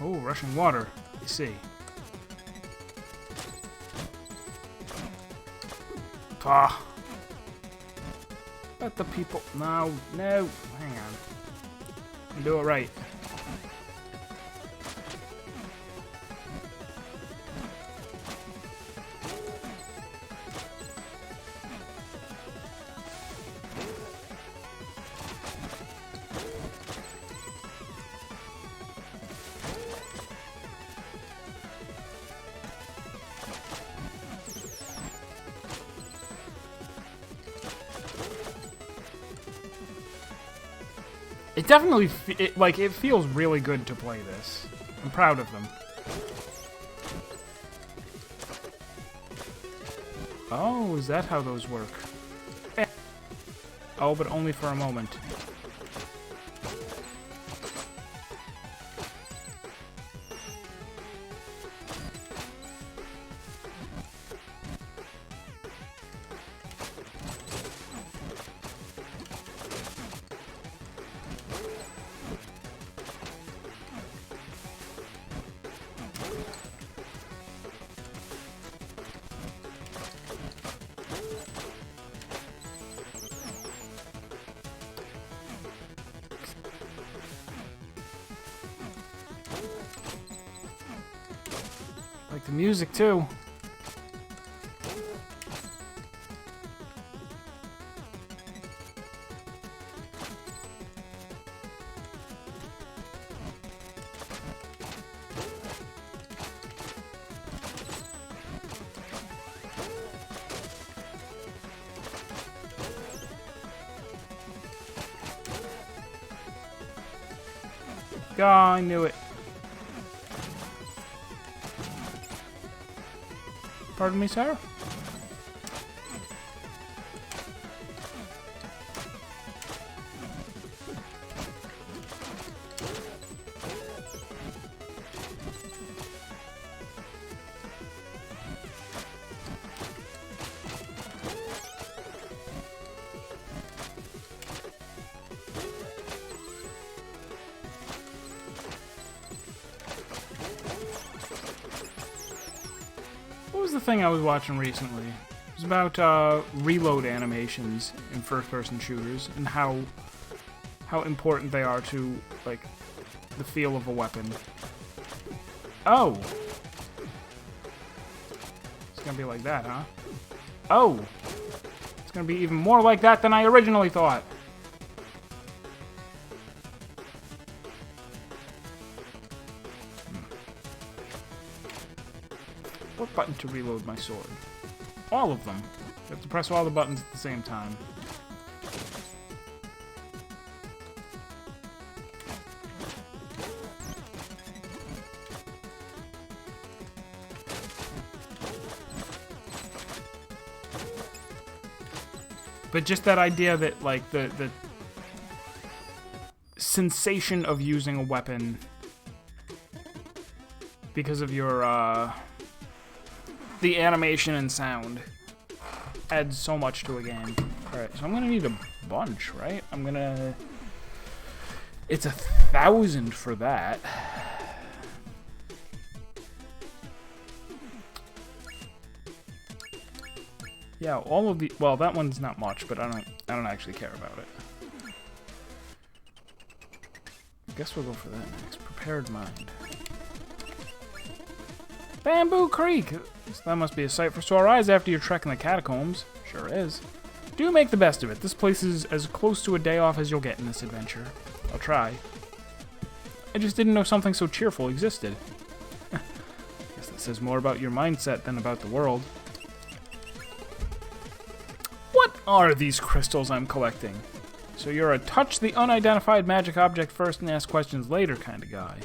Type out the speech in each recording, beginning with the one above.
Oh, rushing water. I see. Ah. Let the people... No, no. Hang on. Do it right. It definitely, it feels really good to play this. I'm proud of them. Oh, is that how those work? Oh, but only for a moment. Like the music, too. Oh, I knew it. Pardon me, sir? What was the thing I was watching recently? It was about reload animations in first-person shooters and how important they are to, like, the feel of a weapon. Oh! It's gonna be like that, huh? Oh! It's gonna be even more like that than I originally thought. What button to reload my sword? All of them. You have to press all the buttons at the same time. But just that idea that, like, the sensation of using a weapon because of your, the animation and sound adds so much to a game. Alright, so I'm gonna need a bunch, right? It's 1,000 for that. Yeah, all of the... Well, that one's not much, but I don't actually care about it. I guess we'll go for that next. Prepared Mind. Bamboo Creek! So that must be a sight for sore eyes after your trek in the catacombs. Sure is. Do make the best of it. This place is as close to a day off as you'll get in this adventure. I'll try. I just didn't know something so cheerful existed. Guess that says more about your mindset than about the world. What are these crystals I'm collecting? So you're a touch the unidentified magic object first and ask questions later kind of guy.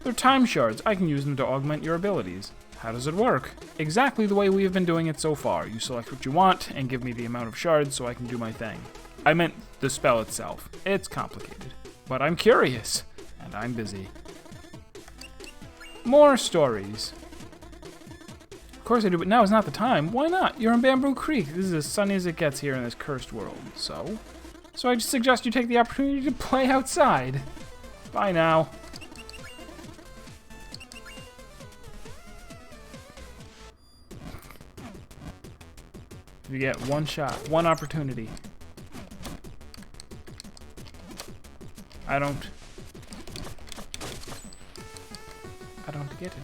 They're time shards. I can use them to augment your abilities. How does it work? Exactly the way we have been doing it so far. You select what you want and give me the amount of shards so I can do my thing. I meant the spell itself. It's complicated. But I'm curious. And I'm busy. More stories. Of course I do, but now is not the time. Why not? You're in Bamboo Creek. This is as sunny as it gets here in this cursed world. So I just suggest you take the opportunity to play outside. Bye now. You get one shot, one opportunity. I don't get it.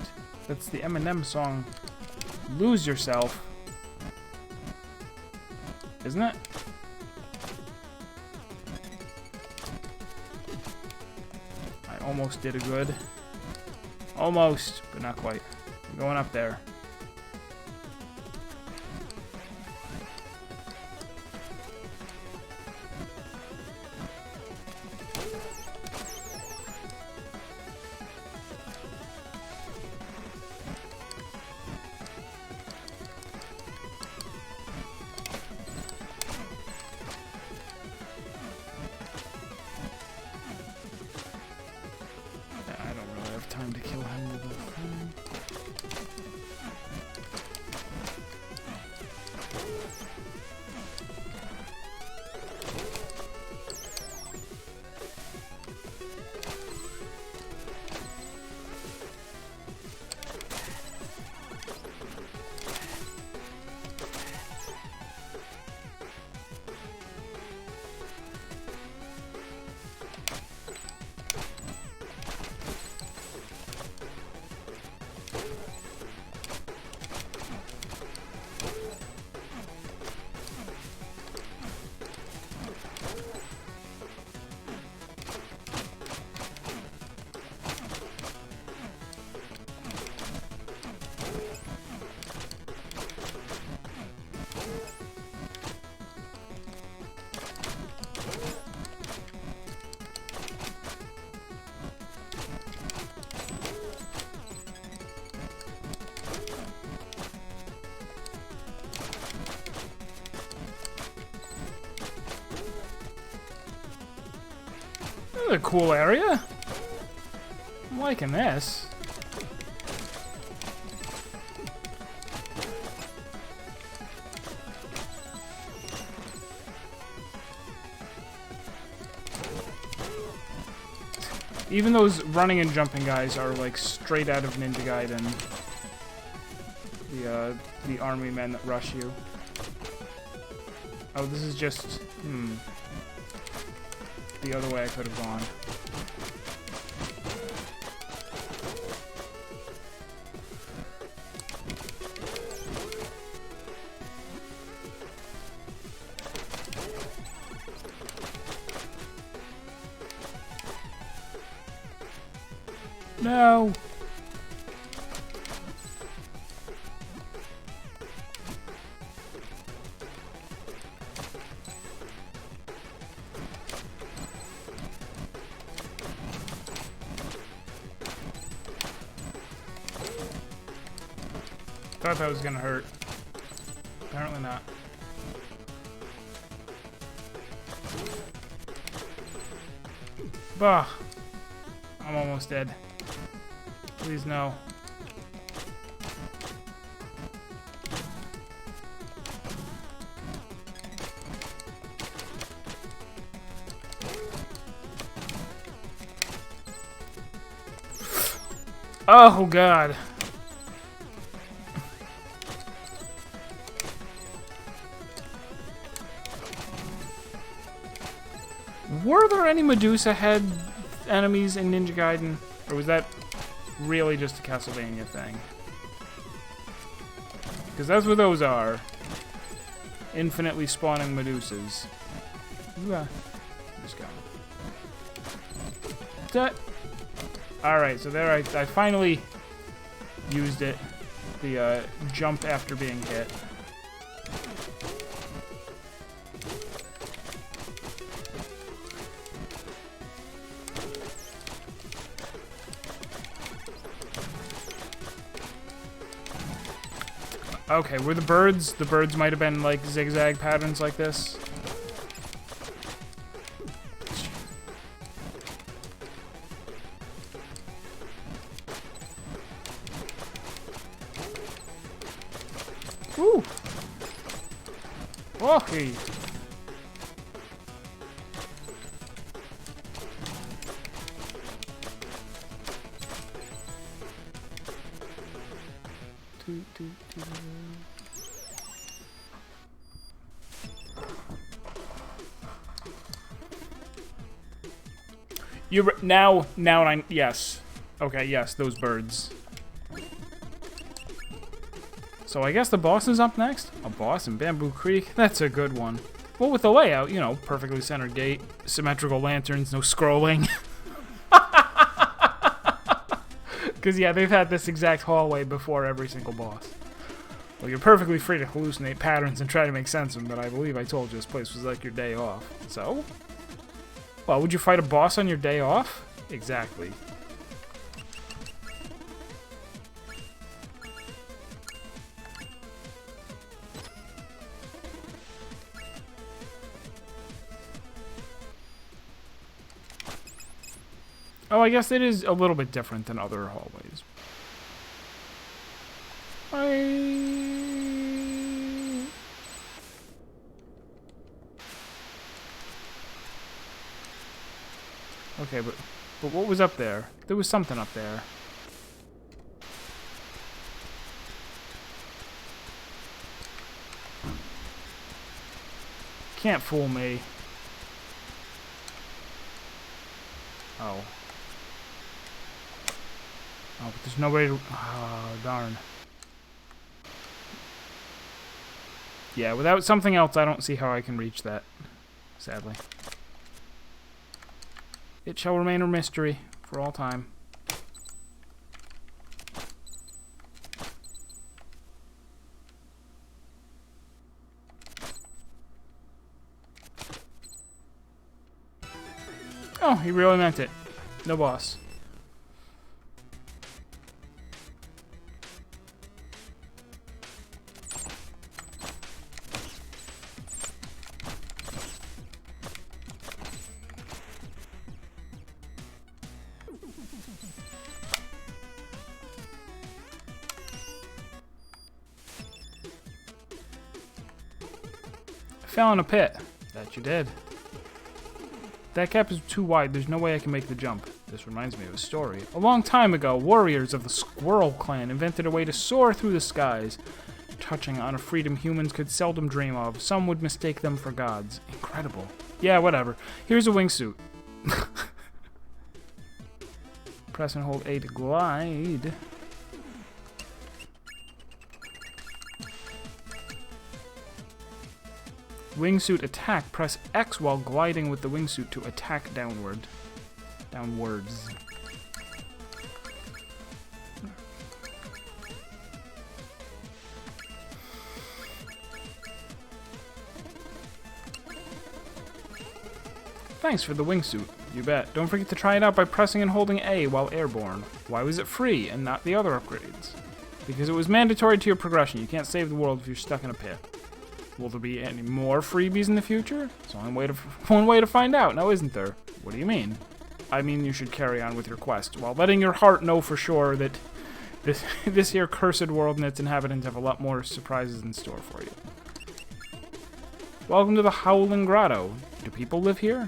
That's the Eminem song, Lose Yourself. Isn't it? I almost did a good. Almost, but not quite. I'm going up there. Time to kill him with a thing. This is a cool area. I'm liking this. Even those running and jumping guys are like straight out of Ninja Gaiden. The army men that rush you. Oh, this is just the other way I could have gone. No. Thought that was gonna hurt. Apparently not. Bah. I'm almost dead. Please no. Oh God. Were there any Medusa head enemies in Ninja Gaiden? Or was that really just a Castlevania thing? Because that's what those are. Infinitely spawning Medusas. Just go. Alright, so there I finally used it. The jump after being hit. Okay, were the birds might have been like zigzag patterns like this. Woo! Okay. Now I... Yes. Okay, yes, those birds. So I guess the boss is up next? A boss in Bamboo Creek? That's a good one. Well, with the layout, you know, perfectly centered gate, symmetrical lanterns, no scrolling. Because, yeah, they've had this exact hallway before every single boss. Well, you're perfectly free to hallucinate patterns and try to make sense of them, but I believe I told you this place was like your day off. So? Well, would you fight a boss on your day off? Exactly. Oh, I guess it is a little bit different than other hallways. Okay, but what was up there? There was something up there. Can't fool me. Oh. Oh, but there's no way to... Oh, darn. Yeah, without something else, I don't see how I can reach that. Sadly. It shall remain a mystery for all time. Oh, he really meant it. No boss. Fell in a pit. That you did. That gap is too wide. There's no way I can make the jump. This reminds me of a story. A long time ago, warriors of the Squirrel Clan invented a way to soar through the skies, touching on a freedom humans could seldom dream of. Some would mistake them for gods. Incredible. Yeah, whatever. Here's a wingsuit. Press and hold A to glide. Wingsuit attack. Press X while gliding with the wingsuit to attack downward. Downwards. Thanks for the wingsuit. You bet. Don't forget to try it out by pressing and holding A while airborne. Why was it free and not the other upgrades? Because it was mandatory to your progression. You can't save the world if you're stuck in a pit. Will there be any more freebies in the future? There's only one way to find out, now isn't there? What do you mean? I mean you should carry on with your quest, while letting your heart know for sure that this here cursed world and its inhabitants have a lot more surprises in store for you. Welcome to the Howling Grotto. Do people live here?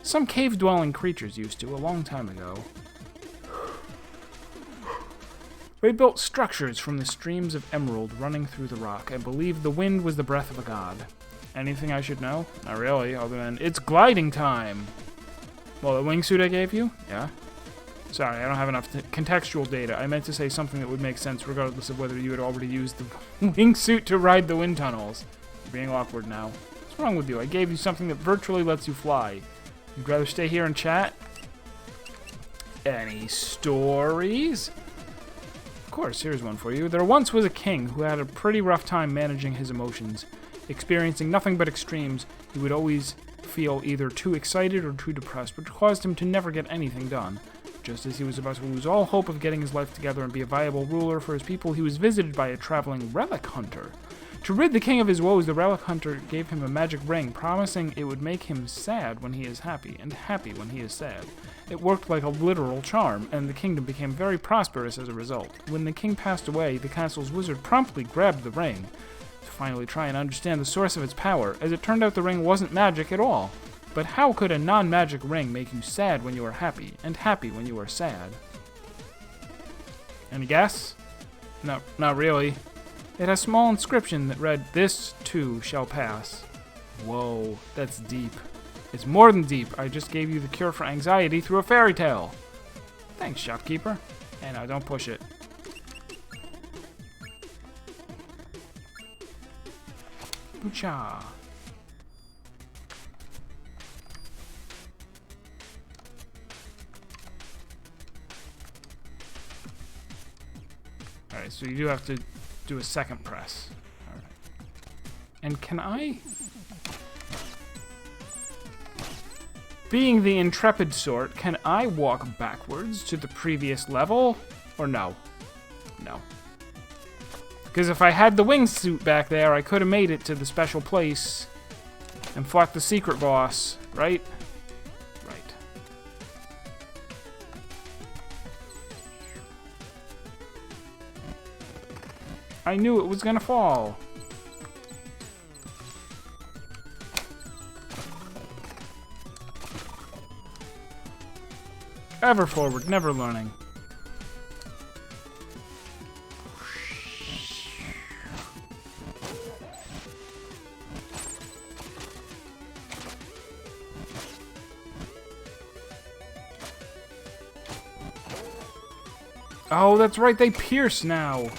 Some cave-dwelling creatures used to, a long time ago. They built structures from the streams of emerald running through the rock and believed the wind was the breath of a god. Anything I should know? Not really, other than it's gliding time! Well, the wingsuit I gave you? Yeah? Sorry, I don't have enough contextual data. I meant to say something that would make sense regardless of whether you had already used the wingsuit to ride the wind tunnels. You're being awkward now. What's wrong with you? I gave you something that virtually lets you fly. You'd rather stay here and chat? Any stories? Of course, here's one for you. There once was a king who had a pretty rough time managing his emotions. Experiencing nothing but extremes, he would always feel either too excited or too depressed, which caused him to never get anything done. Just as he was about to lose all hope of getting his life together and be a viable ruler for his people, he was visited by a traveling relic hunter. To rid the king of his woes, the relic hunter gave him a magic ring, promising it would make him sad when he is happy, and happy when he is sad. It worked like a literal charm, and the kingdom became very prosperous as a result. When the king passed away, the castle's wizard promptly grabbed the ring to finally try and understand the source of its power. As it turned out, the ring wasn't magic at all. But how could a non-magic ring make you sad when you are happy, and happy when you are sad? Any guess? No, not really. It has a small inscription that read, "This too shall pass." Whoa, that's deep. is more than deep. I just gave you the cure for anxiety through a fairy tale. Thanks, shopkeeper. And I don't push it. Boocha. Alright, so you do have to do a second press. Alright. And can I... Being the intrepid sort, can I walk backwards to the previous level? Or no? No. Because if I had the wingsuit back there, I could have made it to the special place and fought the secret boss, right? Right. I knew it was gonna fall. Ever forward, never learning. Oh, that's right, they pierce now.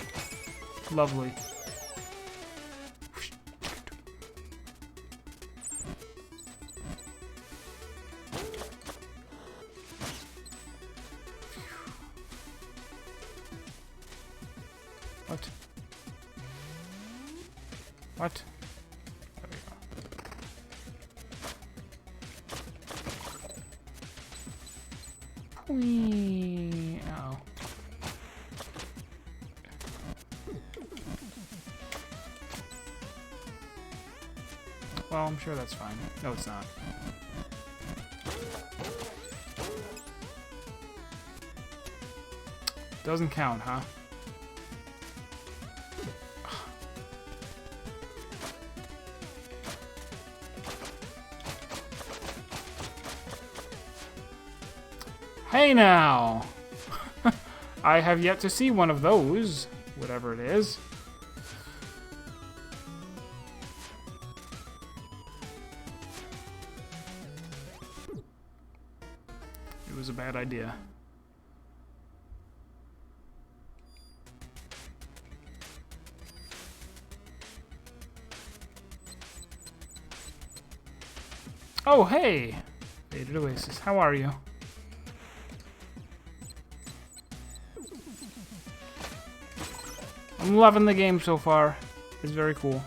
Lovely. What? What? There we go. Whee! Ow. Well, I'm sure that's fine. No, it's not. Doesn't count, huh? Hey now! I have yet to see one of those, whatever it is. It was a bad idea. Oh, hey! Faded Oasis, how are you? I'm loving the game so far. It's very cool.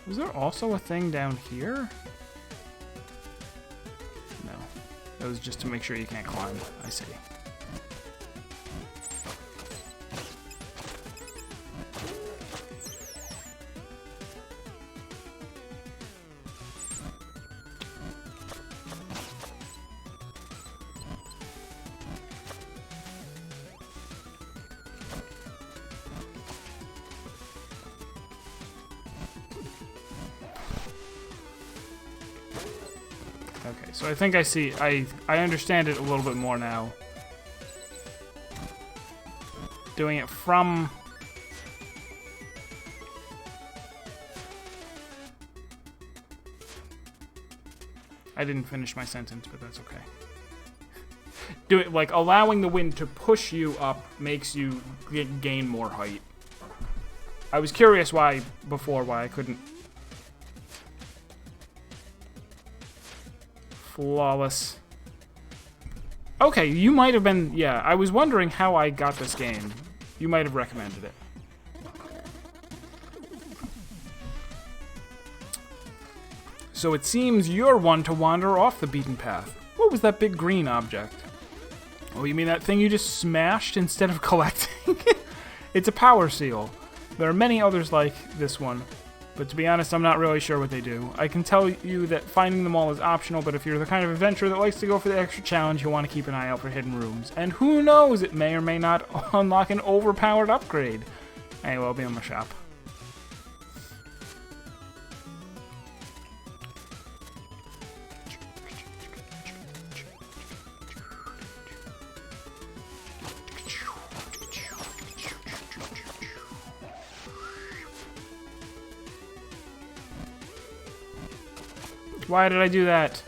Was there also a thing down here? No. That was just to make sure you can't climb. I see. Okay, so I think I see, I understand it a little bit more now. Doing it from... I didn't finish my sentence, but that's okay. Do it, like, allowing the wind to push you up makes you gain more height. I was curious why I couldn't. Flawless. Okay, you might have been... Yeah, I was wondering how I got this game. You might have recommended it. So it seems you're one to wander off the beaten path. What was that big green object? Oh, you mean that thing you just smashed instead of collecting? It's a power seal. There are many others like this one. But to be honest, I'm not really sure what they do. I can tell you that finding them all is optional, but if you're the kind of adventurer that likes to go for the extra challenge, you'll want to keep an eye out for hidden rooms. And who knows, it may or may not unlock an overpowered upgrade. Anyway, I'll be in my shop. Why did I do that?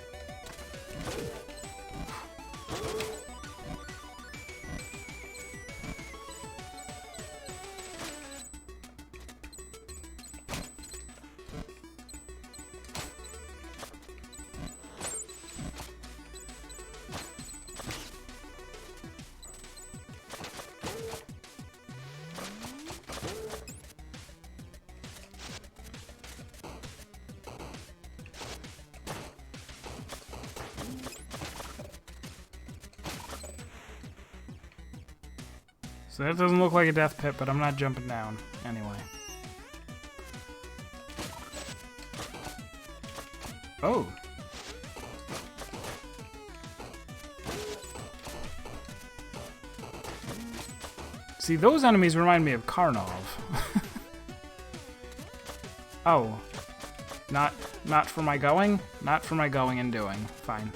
So that doesn't look like a death pit, but I'm not jumping down anyway. Oh. See, those enemies remind me of Karnov. Oh. Not for my going? Not for my going and doing. Fine.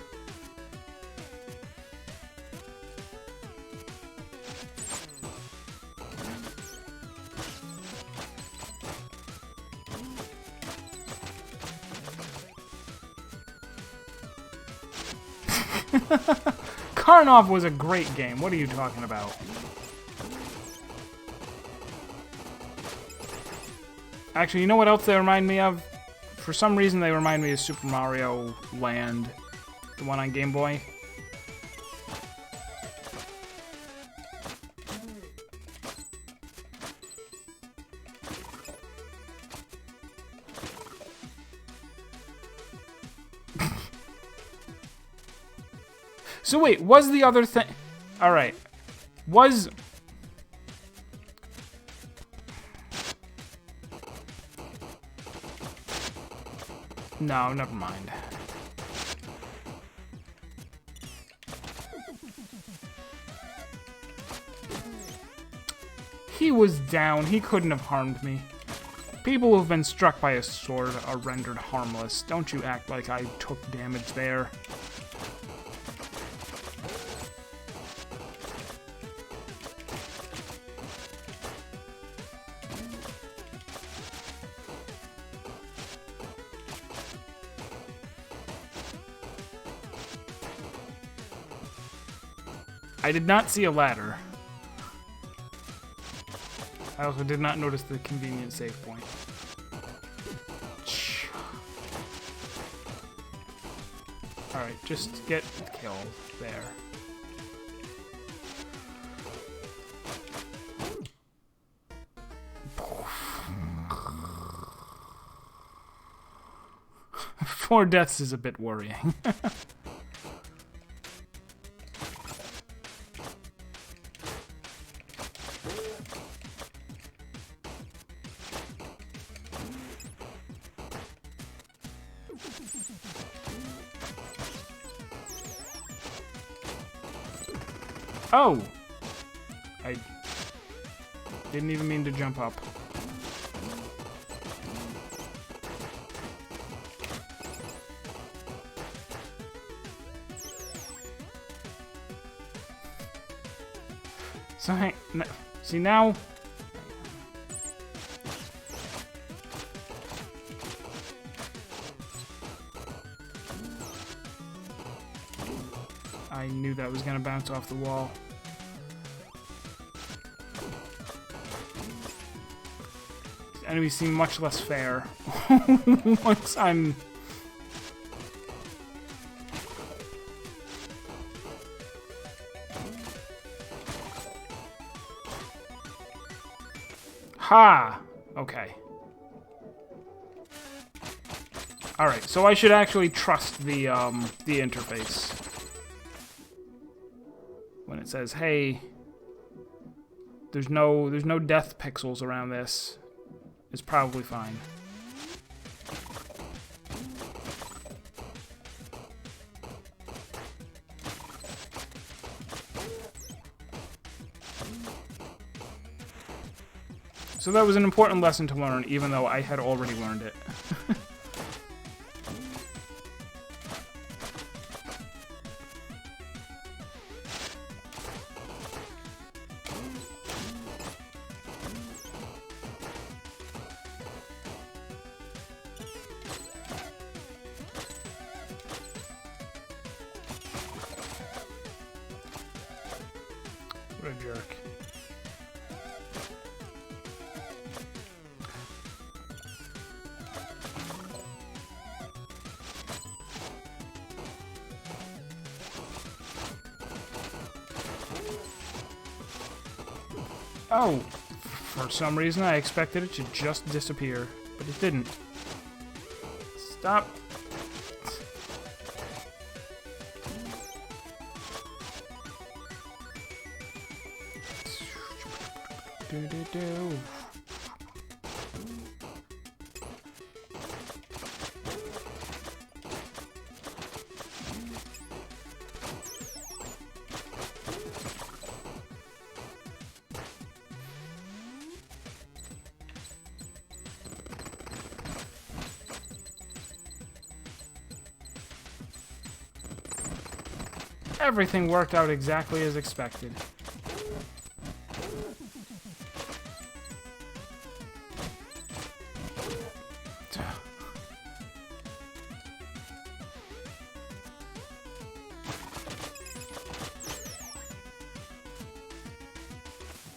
Karnov was a great game. What are you talking about? Actually, you know what else they remind me of? For some reason, they remind me of Super Mario Land, the one on Game Boy. So wait, was the other thing... Alright. Was... No, never mind. He was down. He couldn't have harmed me. People who've been struck by a sword are rendered harmless. Don't you act like I took damage there. I did not see a ladder. I also did not notice the convenient save point. Alright, just get killed there. Four deaths is a bit worrying. Oh! I didn't even mean to jump up. So, hey, see now... I knew that was gonna bounce off the wall. These enemies seem much less fair. Once I'm... Ha! Okay. Alright, so I should actually trust the interface. When it says, hey, there's no death pixels around this, it's probably fine. So that was an important lesson to learn, even though I had already learned it. What a jerk. Oh, for some reason I expected it to just disappear, but it didn't. Stop. Do. Everything worked out exactly as expected.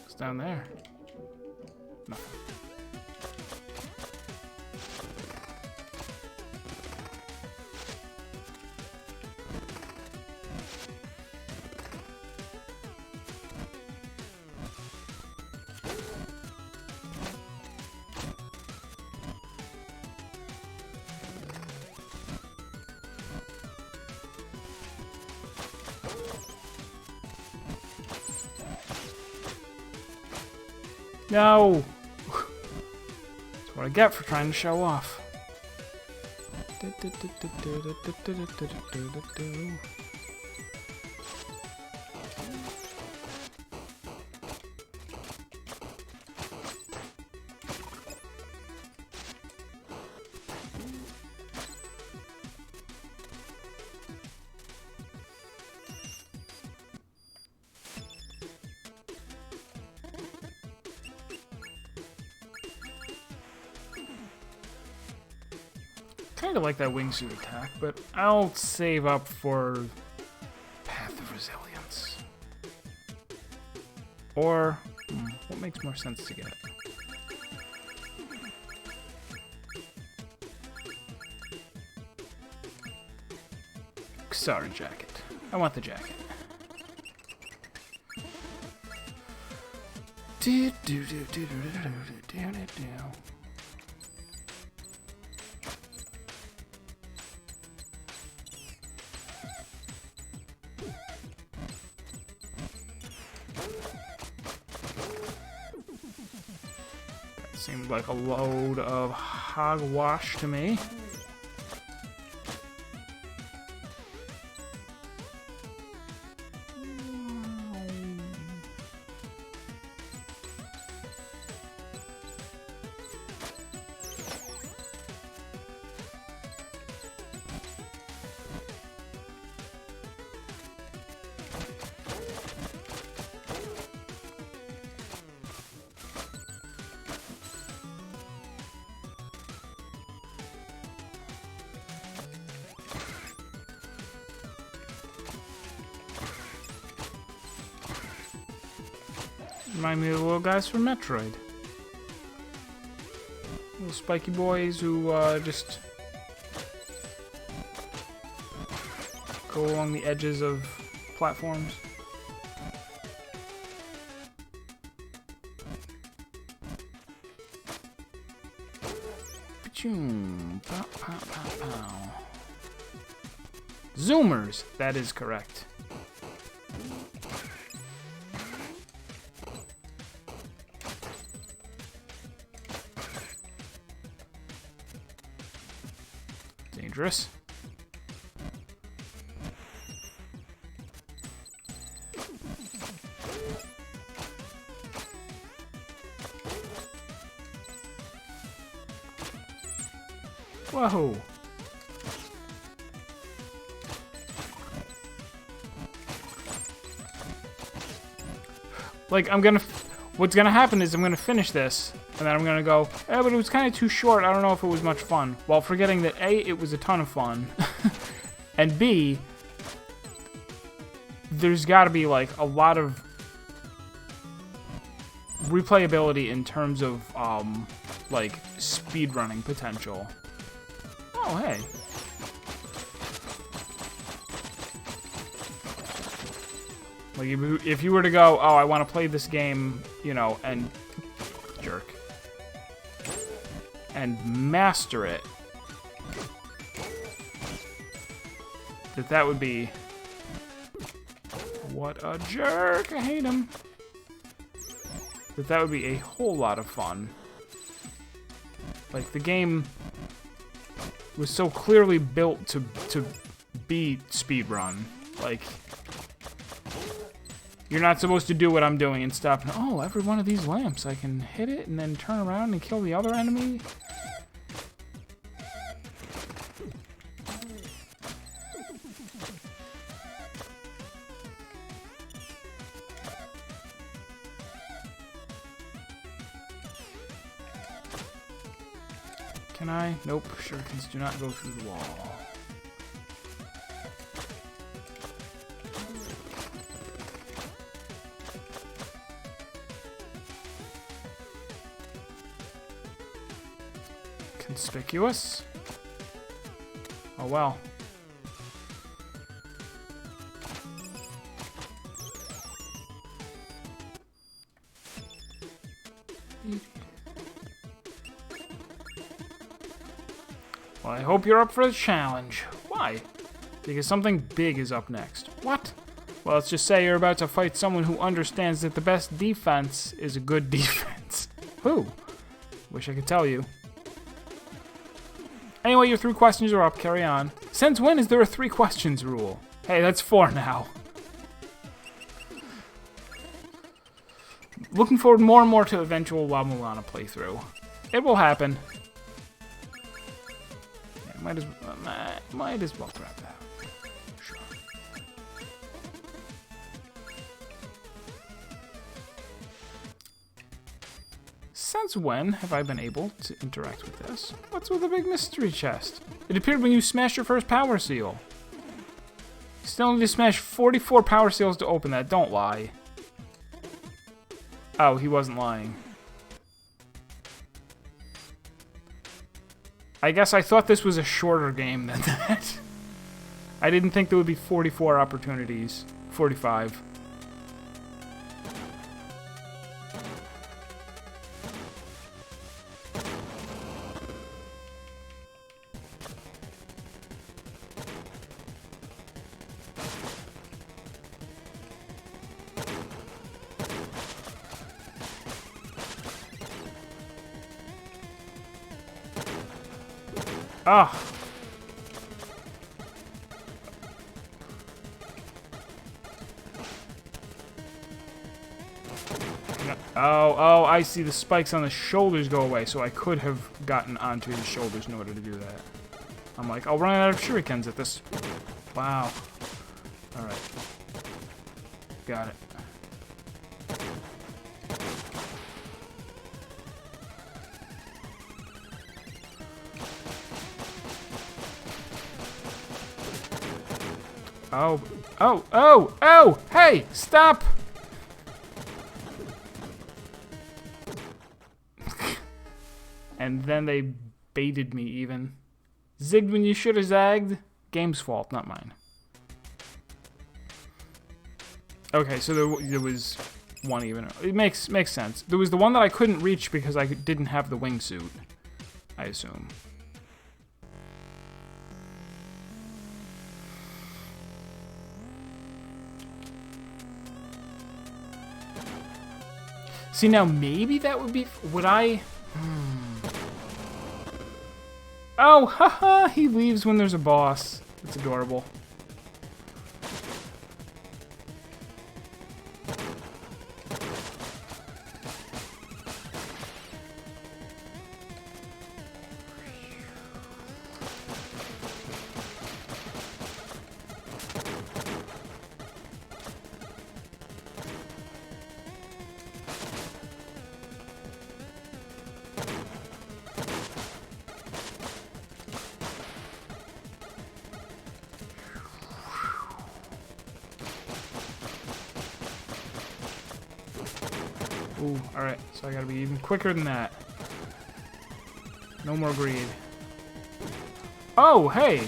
It's down there. Nothing. No! That's what I get for trying to show off. Kind of like that wingsuit attack, but I'll save up for Path of Resilience. Or, what makes more sense to get? Sorry, jacket. I want the jacket. Seems like a load of hogwash to me. Remind me of the little guys from Metroid. Little spiky boys who just go along the edges of platforms. Pow, pow, pow, pow. Zoomers, that is correct. Dangerous. Whoa. Like, what's gonna happen is I'm gonna finish this, and then I'm gonna go, but it was kind of too short, I don't know if it was much fun. While forgetting that A, it was a ton of fun, and B, there's gotta be, like, a lot of replayability in terms of, like, speedrunning potential. Oh, hey. Like, if you were to go, oh, I want to play this game, you know, and... Jerk. And master it. That would be... What a jerk! I hate him. That would be a whole lot of fun. Like, the game was so clearly built to be speedrun. Like, you're not supposed to do what I'm doing and stop. And, oh, every one of these lamps, I can hit it and then turn around and kill the other enemy. Can I? Nope. Shurikens do not go through the wall. Conspicuous. Oh well. Well, I hope you're up for the challenge. Why? Because something big is up next. What? Well, let's just say you're about to fight someone who understands that the best defense is a good defense. Who? Wish I could tell you. Anyway, your 3 questions are up. Carry on. Since when is there a 3 questions rule? Hey, that's 4 now. Looking forward more and more to eventual La Mulana playthrough. It will happen. Might as well grab that. Sure. Since when have I been able to interact with this? What's with the big mystery chest? It appeared when you smashed your first power seal. You still need to smash 44 power seals to open that. Don't lie. Oh, he wasn't lying. I guess I thought this was a shorter game than that. I didn't think there would be 44 opportunities. 45. Ah. Oh, I see the spikes on the shoulders go away, so I could have gotten onto his shoulders in order to do that. I'm like, I'll run out of shurikens at this. Wow. Alright. Got it. Oh, hey, stop! And then they baited me even. Zigged when you should have zagged. Game's fault, not mine. Okay, so there was one even. It makes sense. There was the one that I couldn't reach because I didn't have the wingsuit, I assume. See, now maybe that would be... Would I... Oh, haha, he leaves when there's a boss. That's adorable. Ooh, alright. So I gotta be even quicker than that. No more greed. Oh, hey!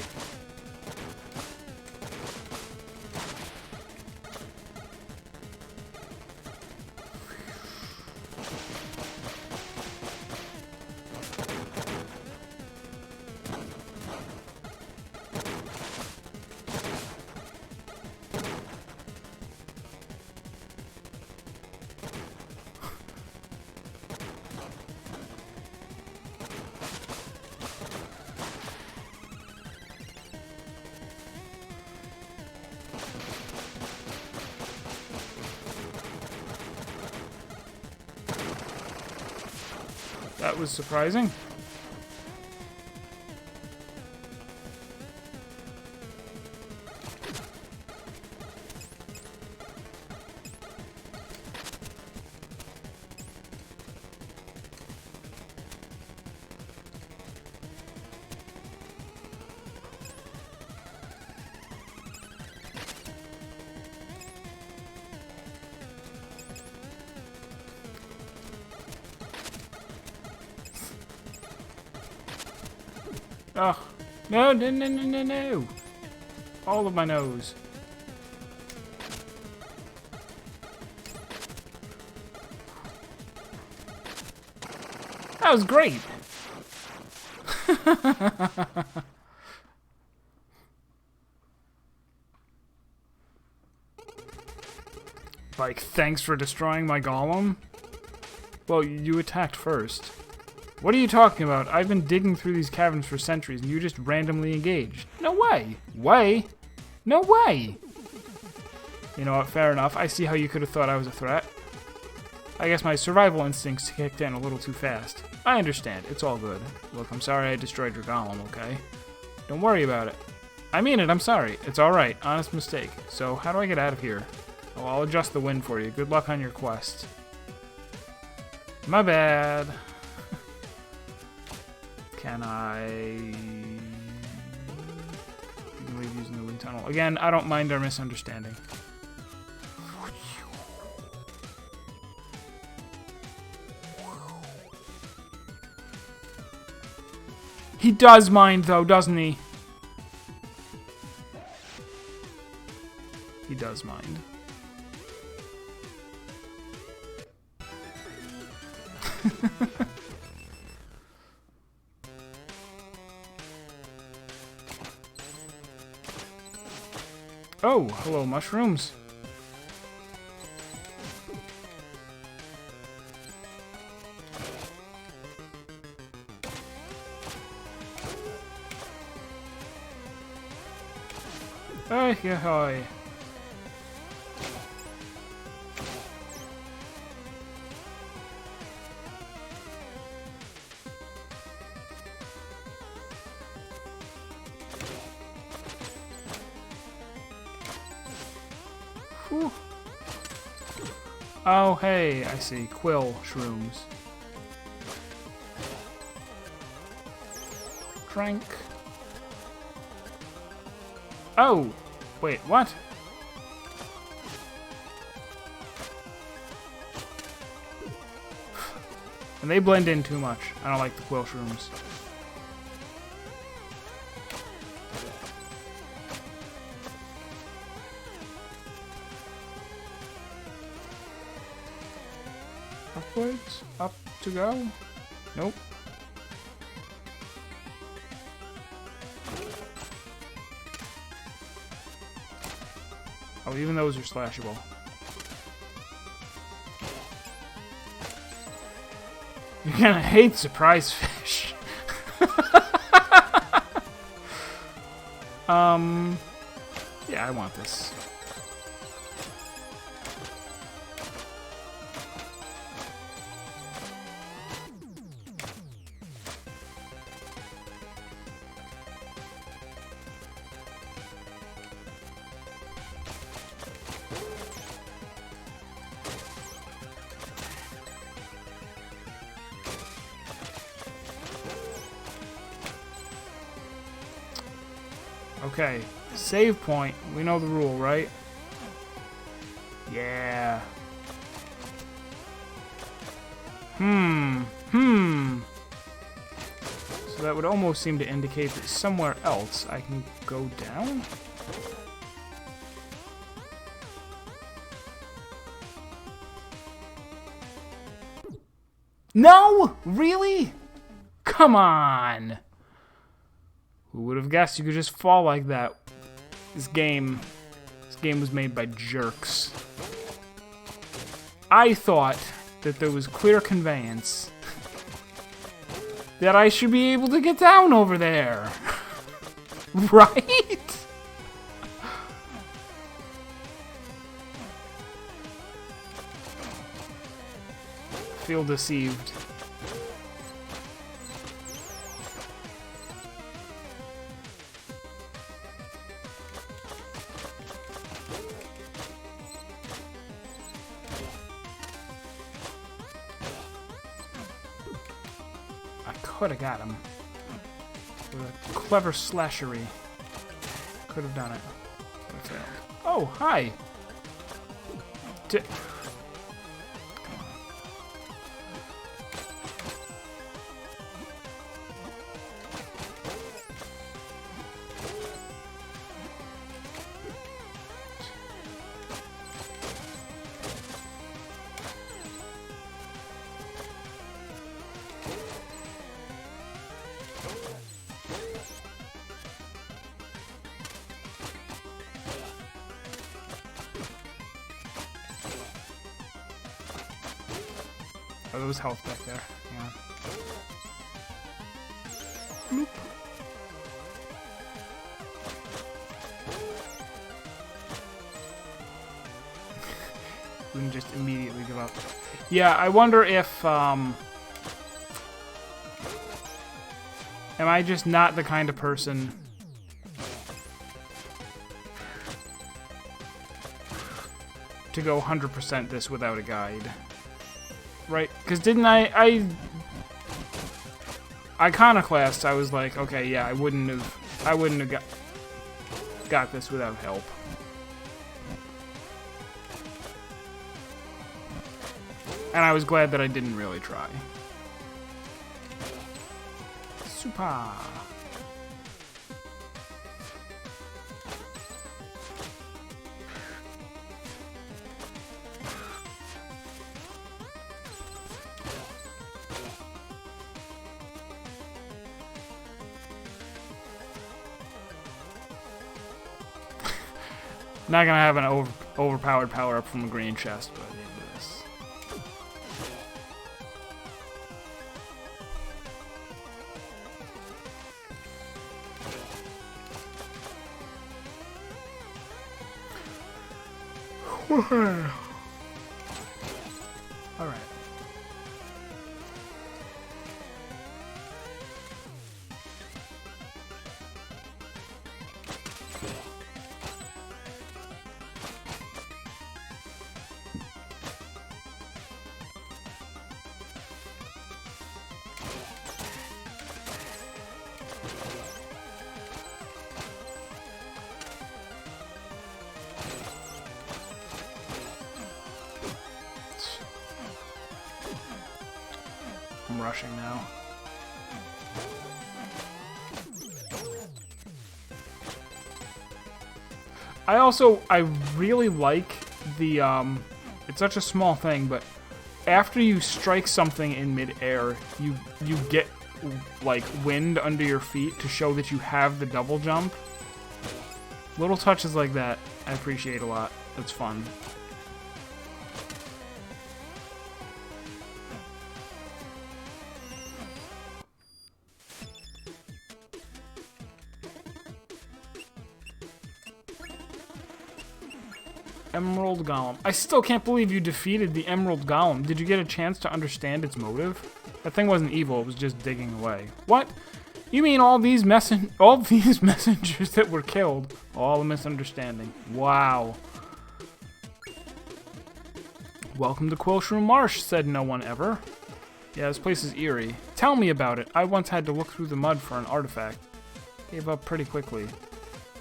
That was surprising. Oh, no, no, no, no, no, no. All of my nose. That was great. Like, thanks for destroying my golem? Well, you attacked first. What are you talking about? I've been digging through these caverns for centuries and you just randomly engaged. No way. Way? No way. You know what, fair enough. I see how you could have thought I was a threat. I guess my survival instincts kicked in a little too fast. I understand. It's all good. Look, I'm sorry I destroyed your golem, okay? Don't worry about it. I mean it, I'm sorry. It's alright. Honest mistake. So, how do I get out of here? Oh, I'll adjust the wind for you. Good luck on your quest. My bad. Can I... You can leave using the wind tunnel. Again, I don't mind our misunderstanding. He does mind, though, doesn't he? He does mind. Oh, hello, mushrooms. Oh, yeah, hi. Whew. Oh, hey, I see. Quill shrooms. Drink. Oh! Wait, what? And they blend in too much. I don't like the quill shrooms. Upwards? Up to go? Nope. Oh, even those are slashable. You're gonna hate surprise fish. Yeah, I want this. Okay, save point. We know the rule, right? Yeah. So that would almost seem to indicate that somewhere else I can go down? No? Really? Come on! Who would have guessed you could just fall like that? This game was made by jerks. I thought that there was clear conveyance that I should be able to get down over there. Right? Feel deceived. I could have got him with a clever slashery. Could have done it. But I failed. Oh, hi. Oh, there was health back there. Yeah. Bloop. Wouldn't just immediately give up. Yeah, I wonder if, am I just not the kind of person to go 100% this without a guide? Right, because didn't I Iconoclast, I was like, okay, yeah, I wouldn't have got this without help. And I was glad that I didn't really try. Super. Not gonna have an overpowered power up from a green chest, but I need this. All right. I'm rushing now. I really like the, it's such a small thing, but after you strike something in midair, you get, like, wind under your feet to show that you have the double jump. Little touches like that, I appreciate a lot. It's fun. Emerald Golem. I still can't believe you defeated the Emerald Golem. Did you get a chance to understand its motive? That thing wasn't evil, it was just digging away. What? You mean all these messengers that were killed? All a misunderstanding. Wow. Welcome to Quillshroom Marsh, said no one ever. Yeah, this place is eerie. Tell me about it. I once had to look through the mud for an artifact. Gave up pretty quickly.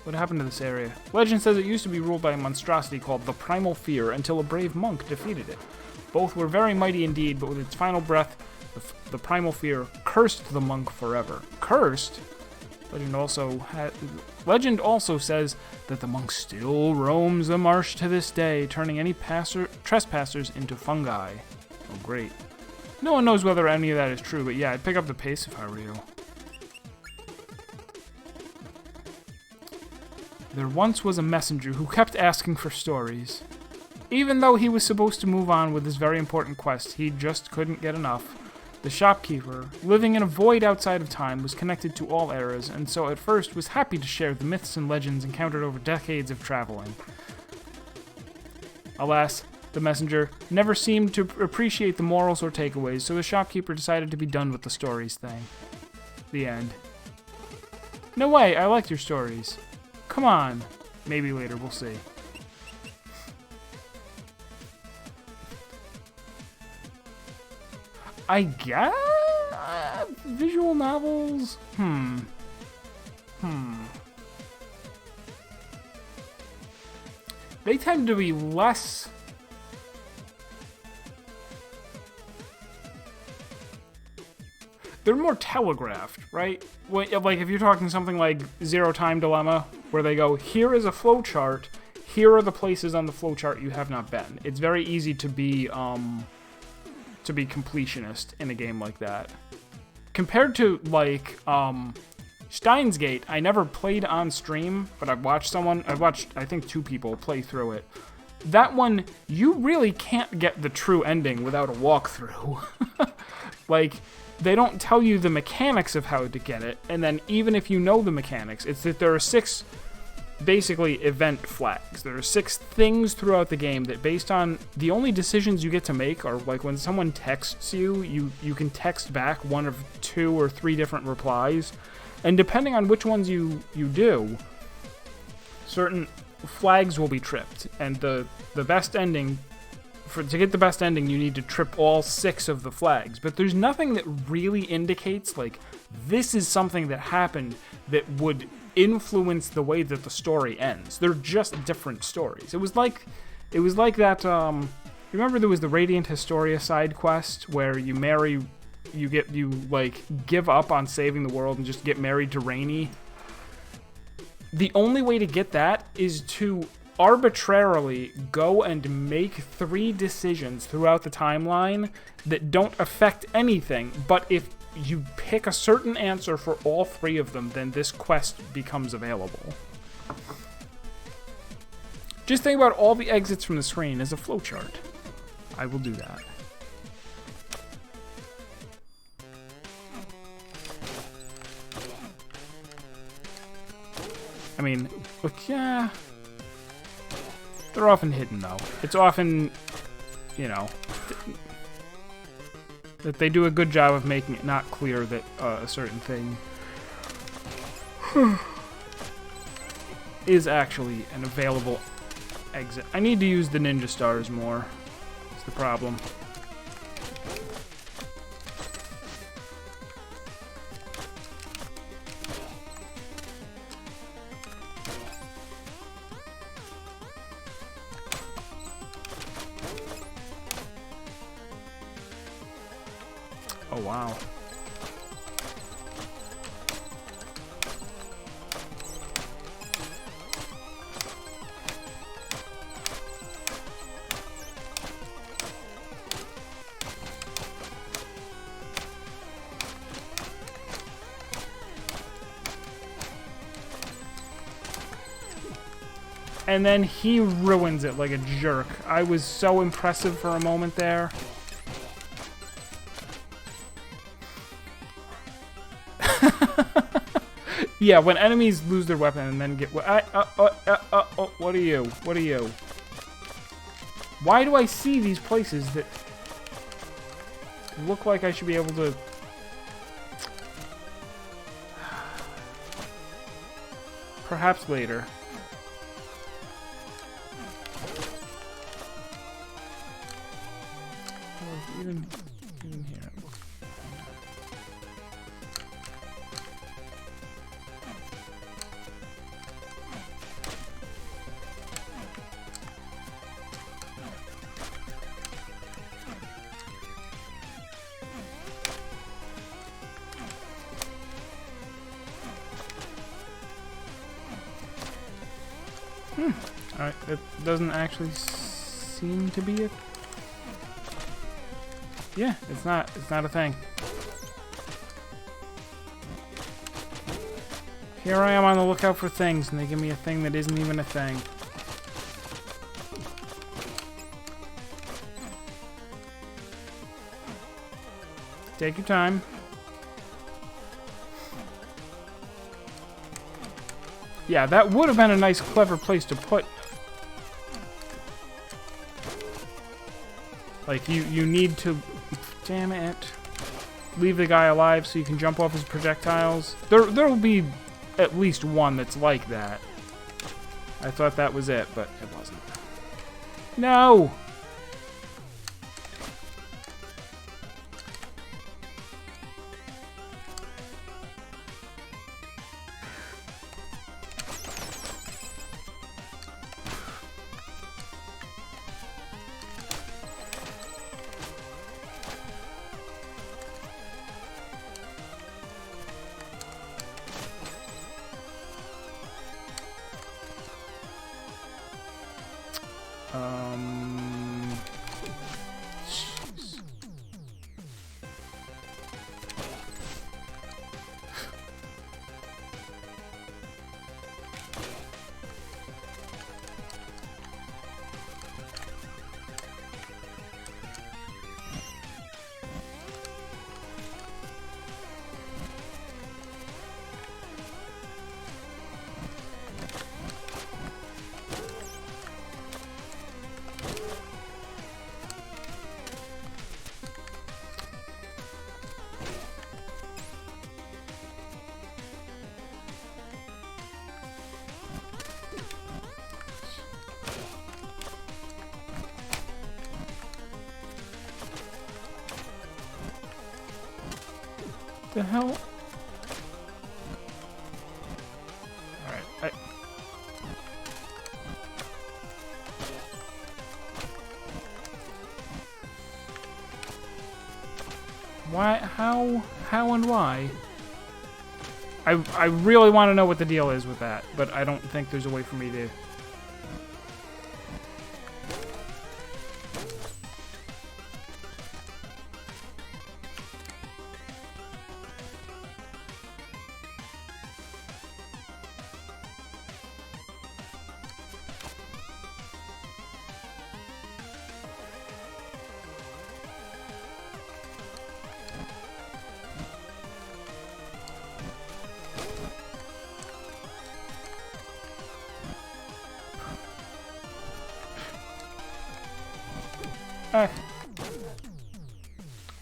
What happened to this area? Legend says it used to be ruled by a monstrosity called the Primal Fear until a brave monk defeated it. Both were very mighty indeed, but with its final breath, the primal fear cursed the monk forever. Cursed? Legend also says that the monk still roams the marsh to this day, turning any trespassers into fungi. Oh, great. No one knows whether any of that is true, but yeah, I'd pick up the pace if I were you. There once was a messenger who kept asking for stories. Even though he was supposed to move on with his very important quest, he just couldn't get enough. The shopkeeper, living in a void outside of time, was connected to all eras, and so at first was happy to share the myths and legends encountered over decades of traveling. Alas, the messenger never seemed to appreciate the morals or takeaways, so the shopkeeper decided to be done with the stories thing. The end. No way, I liked your stories. Come on. Maybe later, we'll see. I guess? Visual novels? They tend to be less... They're more telegraphed, right? Like, if you're talking something like Zero Time Dilemma, where they go, here is a flowchart, here are the places on the flowchart you have not been. It's very easy to be completionist in a game like that. Compared to, like, Steins Gate, I never played on stream, but I've watched, I think, 2 people play through it. That one, you really can't get the true ending without a walkthrough. Like, they don't tell you the mechanics of how to get it, and then even if you know the mechanics, it's that there are 6... basically event flags. There are 6 things throughout the game that, based on the only decisions you get to make, are like when someone texts you, you can text back one of 2 or 3 different replies, and depending on which ones you do, certain flags will be tripped, and the best ending, to get the best ending, you need to trip all 6 of the flags. But there's nothing that really indicates, like, this is something that happened that would influence the way that the story ends. They're just different stories. It was like that, remember there was the Radiant Historia side quest where you give up on saving the world and just get married to Rainy? The only way to get that is to arbitrarily go and make 3 decisions throughout the timeline that don't affect anything, but if you pick a certain answer for all 3 of them, then this quest becomes available. Just think about all the exits from the screen as a flowchart. I will do that. I mean, look, yeah. They're often hidden, though. It's often, you know, that they do a good job of making it not clear that a certain thing is actually an available exit. I need to use the ninja stars more. That's the problem. Oh, wow. And then he ruins it like a jerk. I was so impressive for a moment there. Yeah, when enemies lose their weapon and then get... what are you? What are you? Why do I see these places that look like I should be able to... Perhaps later. Even here. Alright, it doesn't actually seem to be a... Yeah, it's not a thing. Here I am on the lookout for things, and they give me a thing that isn't even a thing. Take your time. Yeah, that would have been a nice, clever place to put... Like, you need to... Damn it. Leave the guy alive so you can jump off his projectiles. There'll be at least one that's like that. I thought that was it, but it wasn't. No! Jeez. The hell? Alright, Why? How and why? I really want to know what the deal is with that, but I don't think there's a way for me to...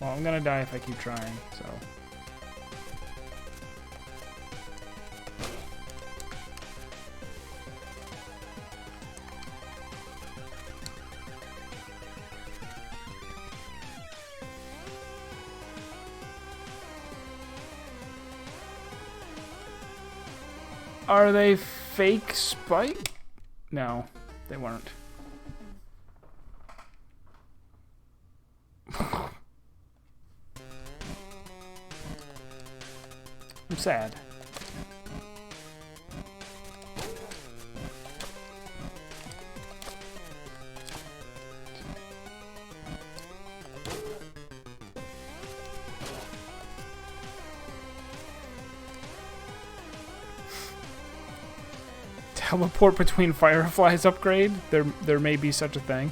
Well, I'm gonna die if I keep trying, so... Are they fake Spike? No, they weren't. I'm sad. Teleport between Fireflies upgrade? There may be such a thing.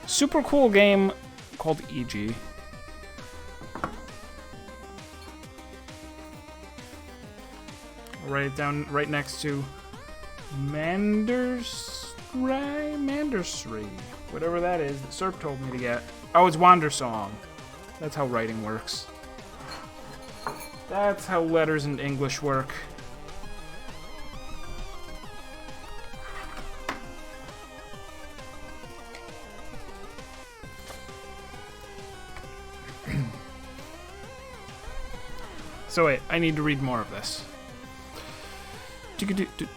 Super cool game called EG. I'll write it down right next to Mandersry, whatever that is that Serp told me to get. Oh, it's Wandersong. That's how writing works. That's how letters in English work. So wait, I need to read more of this.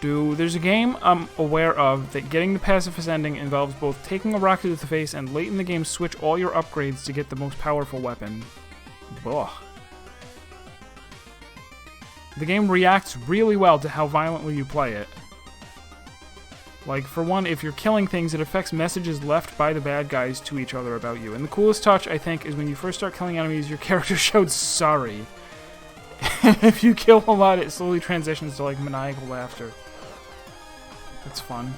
There's a game I'm aware of that getting the pacifist ending involves both taking a rocket to the face and late in the game switch all your upgrades to get the most powerful weapon. Ugh. The game reacts really well to how violently you play it. Like, for one, if you're killing things, it affects messages left by the bad guys to each other about you. And the coolest touch, I think, is when you first start killing enemies, your character showed sorry. If you kill a lot, it slowly transitions to, like, maniacal laughter. It's fun.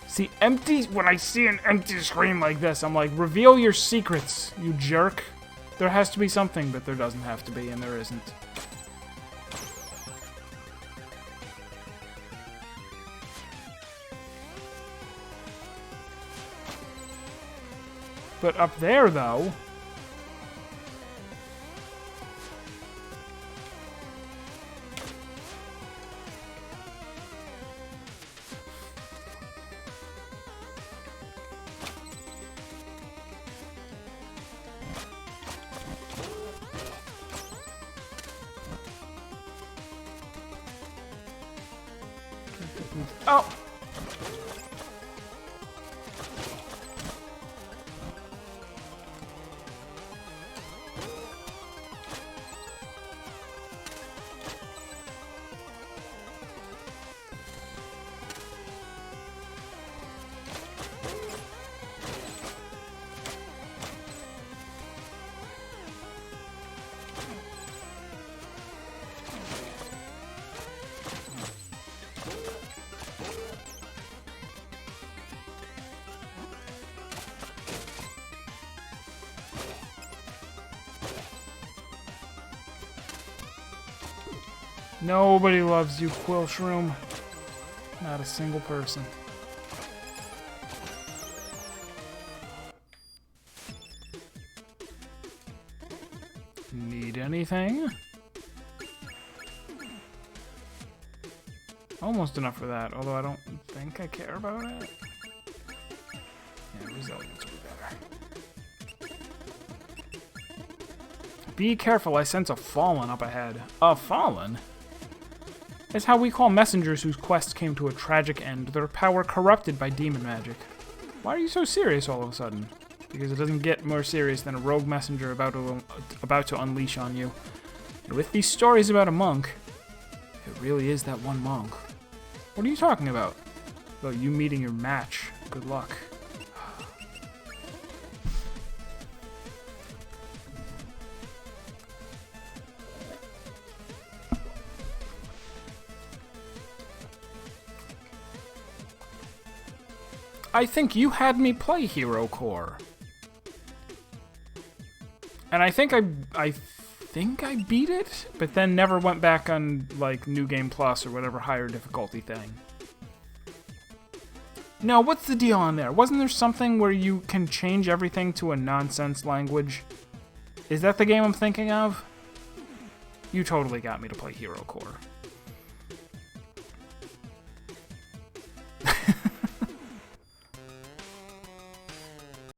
See, when I see an empty screen like this, I'm like, reveal your secrets, you jerk. There has to be something, but there doesn't have to be, and there isn't. But up there, though... Oh! Nobody loves you, Quill Shroom. Not a single person. Need anything? Almost enough for that, although I don't think I care about it. Yeah, resilience would be better. Be careful, I sense a Fallen up ahead. A Fallen? It's how we call messengers whose quests came to a tragic end, their power corrupted by demon magic. Why are you so serious all of a sudden? Because it doesn't get more serious than a rogue messenger about to unleash on you. And with these stories about a monk, it really is that one monk. What are you talking about? About you meeting your match. Good luck. I think you had me play Hero Core. And I think I beat it, but then never went back on, like, New Game Plus or whatever higher difficulty thing. No, what's the deal on there? Wasn't there something where you can change everything to a nonsense language? Is that the game I'm thinking of? You totally got me to play Hero Core.